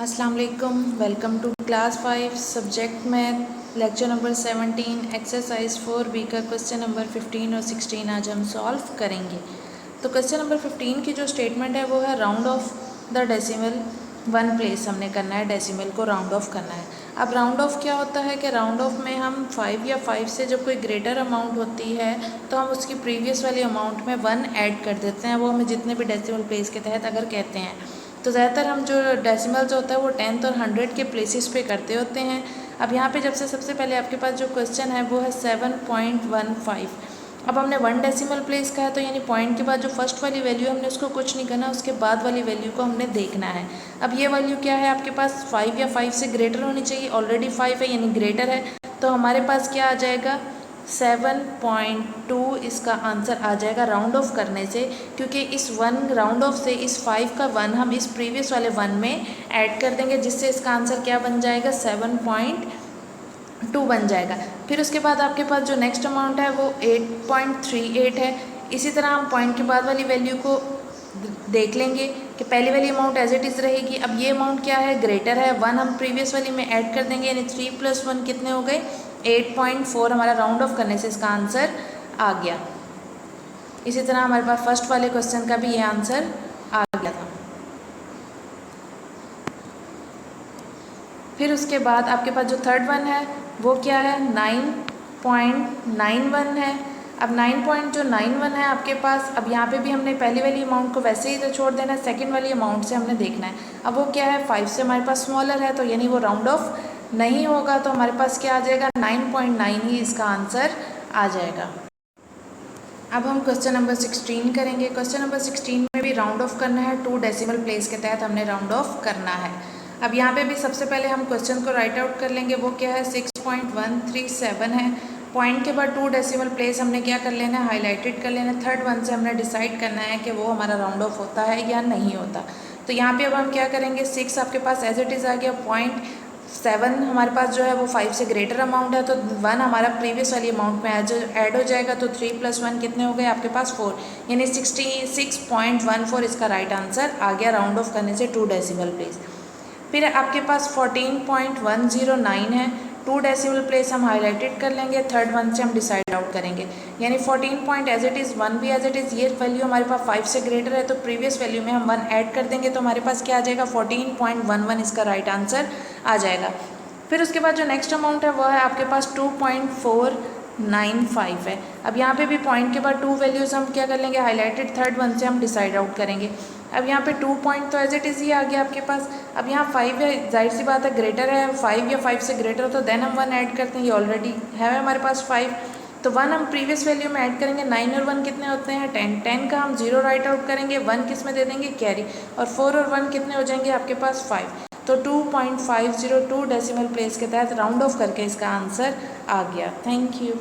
अस्सलाम वालेकुम, welcome to class 5 subject math lecture number 17 exercise 4B का क्वेश्चन नंबर 15 और 16 आज हम सॉल्व करेंगे। तो क्वेश्चन नंबर 15 की जो स्टेटमेंट है वो है round of the decimal one place हमने करना है, डेसिमल को राउंड ऑफ करना है। अब राउंड ऑफ क्या होता है कि राउंड ऑफ में हम 5 या 5 से जब कोई ग्रेटर अमाउंट होती है तो हम उसकी प्रीवियस वाली अमाउंट में 1 ऐड कर देते हैं, वो हमें जितने भी डेसिमल प्लेस के तहत अगर कहते हैं। तो ज़्यादातर हम जो डेसिमल्स होता है वो 10th और 100 के प्लेसेस पे करते होते हैं। अब यहाँ पे जब से सबसे पहले आपके पास जो क्वेश्चन है वो है 7.15। अब हमने 1 डेसिमल प्लेस का है तो यानी पॉइंट के बाद जो फर्स्ट वाली वैल्यू है हमने उसको कुछ नहीं करना, उसके बाद वाली वैल्यू को हमने देखना है। अब ये वैल्यू क्या है आपके पास 5 या 5 से ग्रेटर होनी चाहिए, ऑलरेडी 5 है यानी ग्रेटर है, तो हमारे पास क्या आ जाएगा 7.2 इसका आंसर आ जाएगा राउंड ऑफ करने से, क्योंकि इस 1 राउंड ऑफ से इस 5 का 1 हम इस प्रीवियस वाले 1 में ऐड कर देंगे, जिससे इसका आंसर क्या बन जाएगा 7.2 बन जाएगा। फिर उसके बाद आपके पास जो नेक्स्ट अमाउंट है वो 8.38 है। इसी तरह हम पॉइंट के बाद वाली वैल्यू को देख लेंगे कि पहली वाली अमाउंट एज इट इज़ रहेगी। अब ये अमाउंट क्या है ग्रेटर है, 1 हम प्रीवियस वाली में ऐड कर देंगे, यानी 3 + 1 कितने हो गए 8.4। हमारा राउंड ऑफ करने से इसका आंसर आ गया। इसी तरह हमारे पास फर्स्ट वाले क्वेश्चन का भी ये आंसर आ गया था। फिर उसके बाद आपके पास जो थर्ड वन है वो क्या है 9.91 है। अब 9.91 है आपके पास। अब यहाँ पे भी हमने पहली वाली अमाउंट को वैसे ही तो छोड़ देना है, सेकंड वाली अमाउंट से हमने देखना है। अब वो क्या है 5 से हमारे पास स्मॉलर है, तो यानी वो राउंड ऑफ नहीं होगा, तो हमारे पास क्या आ जाएगा 9.9 ही इसका आंसर आ जाएगा। अब हम क्वेश्चन नंबर 16 करेंगे। क्वेश्चन नंबर 16 में भी राउंड ऑफ करना है, 2 डेसिमल प्लेस के तहत हमने राउंड ऑफ करना है। अब यहाँ पे भी सबसे पहले हम क्वेश्चन को राइट आउट कर लेंगे। वो क्या है 6.137 है। पॉइंट के बाद 2 डेसिमल प्लेस हमने क्या कर लेना है हाईलाइटेड कर लेना है। थर्ड वन से हमने डिसाइड करना है कि वो हमारा राउंड ऑफ होता है या नहीं होता। तो यहाँ पे अब हम क्या करेंगे 6 आपके पास एज इट इज़ आ गया। 0.7 हमारे पास जो है वो 5 से ग्रेटर अमाउंट है, तो 1 हमारा प्रीवियस वाली अमाउंट में ऐड हो जाएगा, तो 3 + 1 कितने हो गए आपके पास 4, यानी 66.14 इसका राइट आंसर आ गया राउंड ऑफ करने से 2 डेसिमल प्लेस। फिर आपके पास 14.109 है। 2 डेसिमल प्लेस हम हाईलाइटेड कर लेंगे, थर्ड वन से हम डिसाइड आउट करेंगे, यानी 14 पॉइंट एज इट इज़ 1 भी एज इट इज़। ये वैल्यू हमारे पास 5 से ग्रेटर है, तो प्रीवियस वैल्यू में हम 1 ऐड कर देंगे, तो हमारे पास क्या आ जाएगा 14.11 इसका राइट आंसर आ जाएगा। फिर उसके बाद जो नेक्स्ट अमाउंट है वो है आपके पास 2.495 है। अब यहाँ पे भी पॉइंट के बाद 2 वैल्यूज़ हम क्या कर लेंगे हाईलाइटेड, थर्ड वन से हम डिसाइड आउट करेंगे। अब यहाँ पे 2 पॉइंट तो एज इट इज़ ही आ गया आपके पास। अब यहाँ 5 है, जाहिर सी बात है ग्रेटर है, 5 या 5 से ग्रेटर हो तो देन हम 1 ऐड करते हैं, ये ऑलरेडी है हमारे पास 5, तो 1 हम प्रीवियस वैल्यू में ऐड करेंगे। 9 और 1 कितने होते हैं 10, 10 का हम 0 राइट आउट करेंगे, 1 किस में दे देंगे कैरी, और 4 और 1 कितने हो जाएंगे आपके पास 5, तो 2.502 डेसिमल प्लेस के तहत राउंड ऑफ करके इसका आंसर आ गया। Thank you.